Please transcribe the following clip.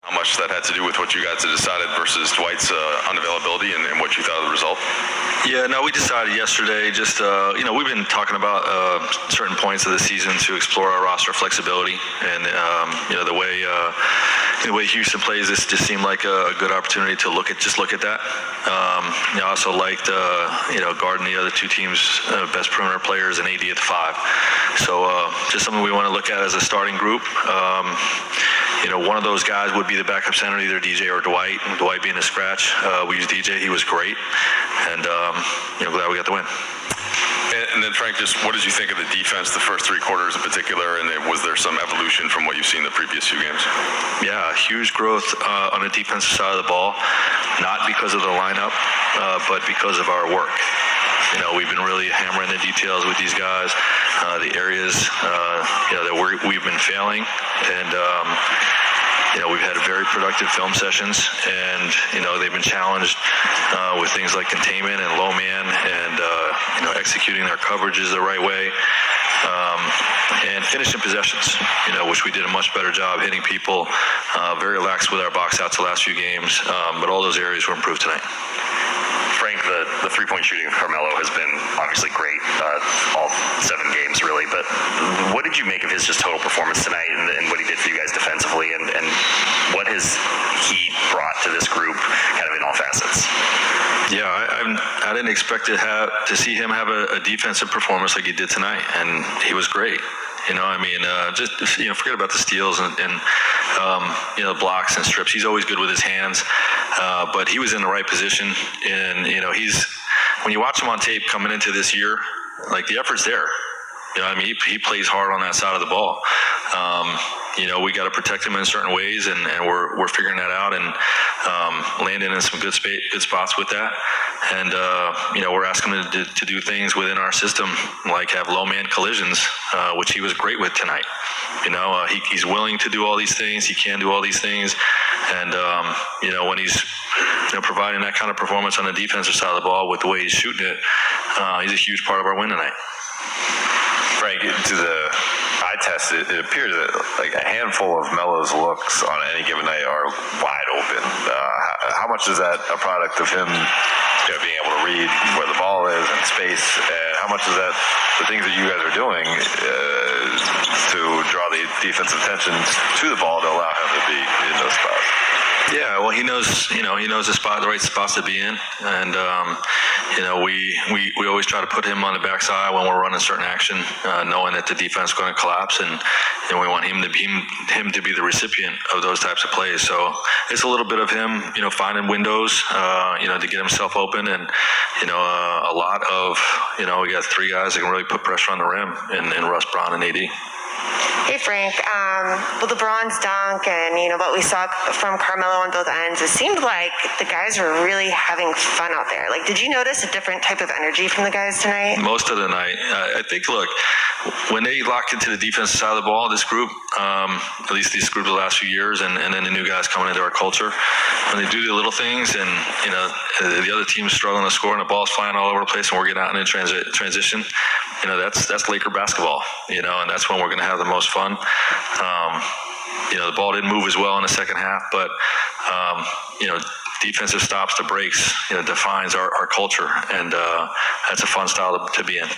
How much that had to do with what you guys had decided versus Dwight's unavailability and what you thought of the result? Yeah, no, we decided yesterday just, we've been talking about certain points of the season to explore our roster flexibility. And, the way Houston plays, this just seemed like a good opportunity to look at that. I also liked, guarding the other two teams' best perimeter players and AD at the 5. So just something we want to look at as a starting group. One of those guys would be the backup center, either DJ or Dwight. And Dwight being a scratch, we used DJ. He was great, and glad we got the win. And then, Frank, just what did you think of the defense, the first three quarters in particular, and was there some evolution from what you've seen the previous few games? Yeah, huge growth on the defensive side of the ball, not because of the lineup, but because of our work. We've been really hammering the details with these guys, the areas that we've been failing, and we've had very productive film sessions, and they've been challenged with things like containment and low man, and executing their coverages the right way, and finishing possessions, which we did a much better job hitting people. Very lax with our box outs the last few games, but all those areas were improved tonight. Frank, the three-point shooting of Carmelo has been obviously great all 7 games, really. But what did you make of his just total performance tonight and what he did for you guys defensively? And what has he brought to this group kind of in all facets? Yeah, I didn't expect to see him have a defensive performance like he did tonight, and he was great. Forget about the steals and blocks and strips. He's always good with his hands, but he was in the right position. And when you watch him on tape coming into this year, like, the effort's there. He plays hard on that side of the ball. We got to protect him in certain ways, and we're figuring that out and landing in some good spots with that. And we're asking him to do things within our system, like have low man collisions, which he was great with tonight. He's willing to do all these things. He can do all these things, and when he's providing that kind of performance on the defensive side of the ball with the way he's shooting it, he's a huge part of our win tonight. Frank, to the eye test, it appears that like a handful of Melo's looks on any given night are wide open. How much is that a product of him being able to read where the ball is and space, and how much is that the things that you guys are doing to draw the defensive attention to the ball to allow him to be in those spots? Yeah, well, he knows the right spots to be in, and we always try to put him on the backside when we're running certain action, knowing that the defense is going to collapse, and we want him to be the recipient of those types of plays. So it's a little bit of him, finding windows, to get himself open, and a lot of we got 3 guys that can really put pressure on the rim, in Russ, Brown, and AD. Hey, Frank. With LeBron's dunk and, what we saw from Carmelo on both ends, it seemed like the guys were really having fun out there. Like, did you notice a different type of energy from the guys tonight? Most of the night. I think, look, when they lock into the defensive side of the ball, this group, at least this group the last few years, and then the new guys coming into our culture, when they do the little things and, the other team's struggling to score and the ball's flying all over the place and we're getting out in transition, that's Laker basketball, and that's when we're going to have the most fun. The ball didn't move as well in the second half, but, defensive stops to breaks, defines our culture, and that's a fun style to be in.